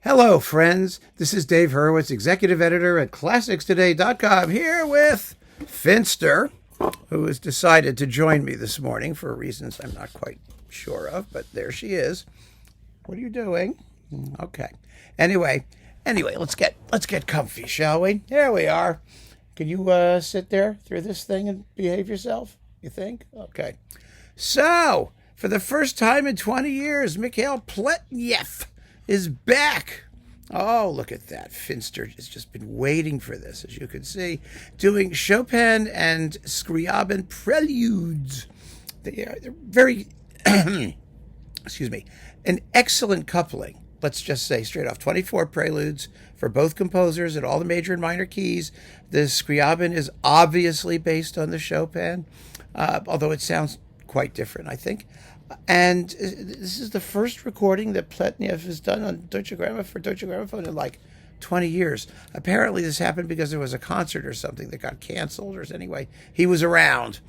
Hello, friends. This is Dave Hurwitz, executive editor at ClassicsToday.com, here with Finster, who has decided to join me this morning for reasons I'm not quite sure of, but there she is. What are you doing? Okay. Anyway, let's get comfy, shall we? Here we are. Can you sit there through this thing and behave yourself, you think? Okay. So, for the first time in 20 years, Mikhail Pletnev is back. Oh, look at that. Finster has just been waiting for this, as you can see, doing Chopin and Scriabin Preludes. They're very, excuse me, an excellent coupling. Let's just say straight off, 24 preludes for both composers at all the major and minor keys. The Scriabin is obviously based on the Chopin, although it sounds quite different, I think. And this is the first recording that Pletnev has done on Deutsche Grammophon in like 20 years. Apparently this happened because there was a concert or something that got canceled, or anyway, he was around.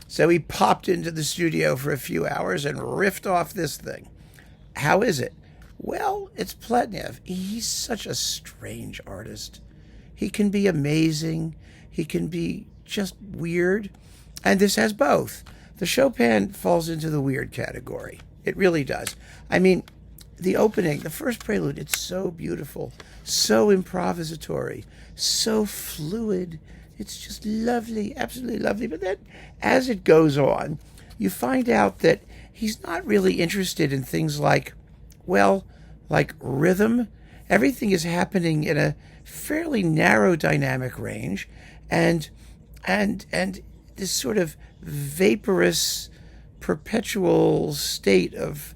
So he popped into the studio for a few hours and riffed off this thing. How is it? Well, it's Pletnev. He's such a strange artist. He can be amazing. He can be just weird. And this has both. The Chopin falls into the weird category. It really does. I mean, the opening, the first prelude, it's so beautiful, so improvisatory, so fluid. It's just lovely, absolutely lovely. But then as it goes on, you find out that he's not really interested in things like, well, like rhythm. Everything is happening in a fairly narrow dynamic range, and this sort of vaporous, perpetual state of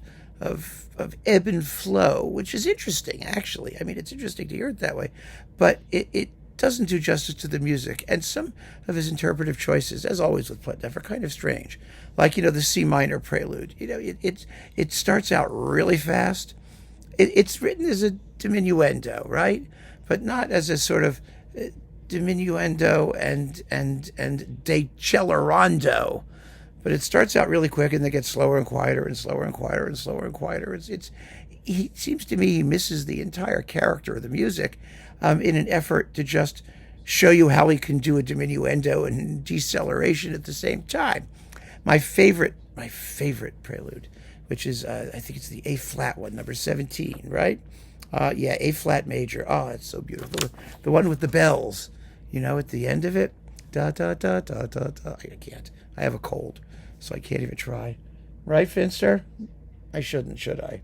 ebb and flow, which is interesting, actually. I mean, it's interesting to hear it that way, but it doesn't do justice to the music. And some of his interpretive choices, as always with Pletnev, are kind of strange. Like, the C minor prelude. It starts out really fast. It's written as a diminuendo, right? But not as a sort of diminuendo and decellerando, but it starts out really quick and then gets slower and quieter and slower and quieter and slower and quieter. He seems to me he misses the entire character of the music in an effort to just show you how he can do a diminuendo and deceleration at the same time. My favorite prelude, which is I think it's the A flat one, number 17, right? Yeah, A flat major. Oh, it's so beautiful. The one with the bells. At the end of it, da da da da da da. I can't. I have a cold, so I can't even try. Right, Finster? I shouldn't, should I?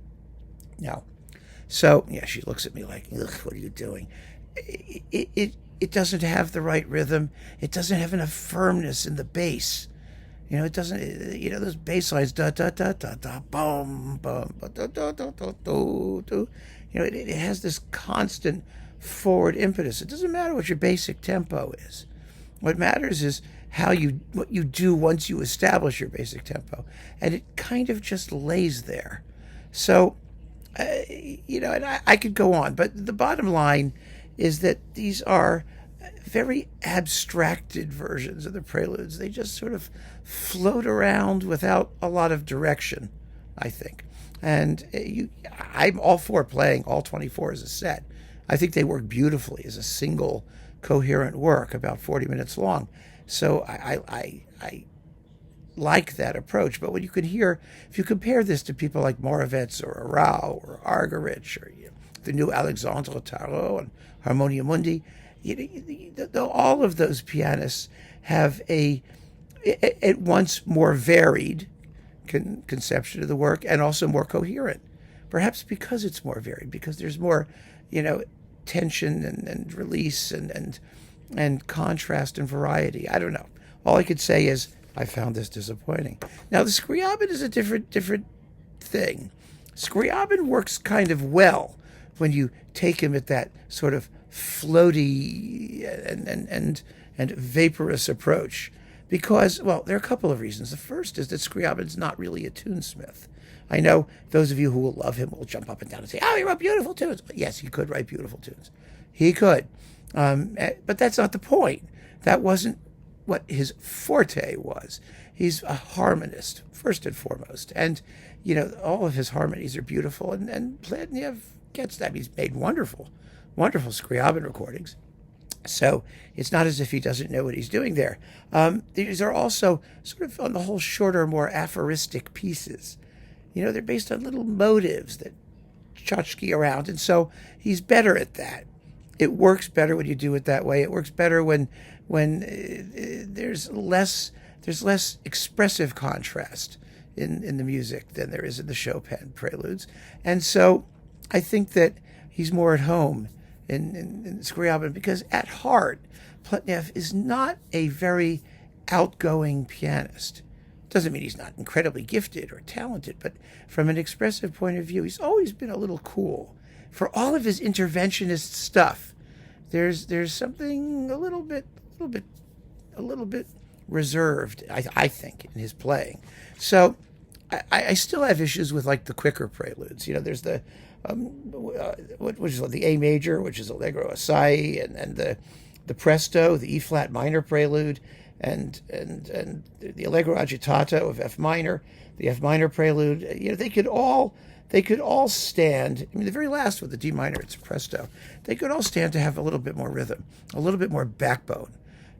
No. So yeah, she looks at me like, ugh, what are you doing? It doesn't have the right rhythm. It doesn't have enough firmness in the bass. It doesn't. Those bass lines, da da da da da, boom, boom, da da da da da da. It has this constant forward impetus. It doesn't matter what your basic tempo is. What matters is what you do once you establish your basic tempo, and it kind of just lays there. So, and I could go on, but the bottom line is that these are very abstracted versions of the preludes. They just sort of float around without a lot of direction, I think. And I'm all for playing all 24 as a set. I think they work beautifully as a single coherent work, about 40 minutes long. So I like that approach. But when you can hear, if you compare this to people like Moravec or Arau or Argerich or the new Alexandre Tarot and Harmonia Mundi, all of those pianists have a at once more varied conception of the work and also more coherent. Perhaps because it's more varied, because there's more, tension and release and contrast and variety. I don't know. All I could say is I found this disappointing. Now the Scriabin is a different thing. Scriabin works kind of well when you take him at that sort of floaty and vaporous approach. Because, well, there are a couple of reasons. The first is that Scriabin's not really a tunesmith. I know those of you who will love him will jump up and down and say, oh, he wrote beautiful tunes. Yes, he could write beautiful tunes. He could. But that's not the point. That wasn't what his forte was. He's a harmonist, first and foremost. And, all of his harmonies are beautiful. And Pletnev gets that. He's made wonderful, wonderful Scriabin recordings. So it's not as if he doesn't know what he's doing there. These are also sort of, on the whole, shorter, more aphoristic pieces. You know, they're based on little motives that tchotchke around, and so he's better at that. It works better when you do it that way. It works better when there's less expressive contrast in the music than there is in the Chopin Preludes. And so I think that he's more at home in Scriabin, because at heart, Pletnev is not a very outgoing pianist. Doesn't mean he's not incredibly gifted or talented, but from an expressive point of view, he's always been a little cool. For all of his interventionist stuff, there's something a little bit reserved, I think, in his playing. So I still have issues with, like, the quicker preludes. You know, there's the which is the A major, which is Allegro Assai, and the Presto, the E flat minor prelude, and the Allegro agitato of F minor, the F minor prelude. You know, they could all stand. I mean, the very last with the D minor, it's a Presto. They could all stand to have a little bit more rhythm, a little bit more backbone.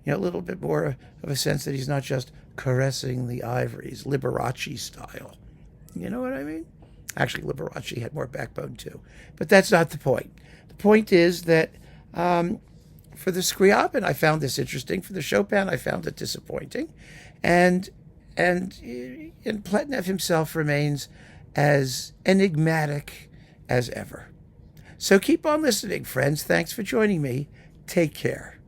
You know, a little bit more of a sense that he's not just caressing the ivories, Liberace style. You know what I mean? Actually, Liberace had more backbone too. But that's not the point. The point is that for the Scriabin, I found this interesting. For the Chopin, I found it disappointing. And Pletnev himself remains as enigmatic as ever. So keep on listening, friends. Thanks for joining me. Take care.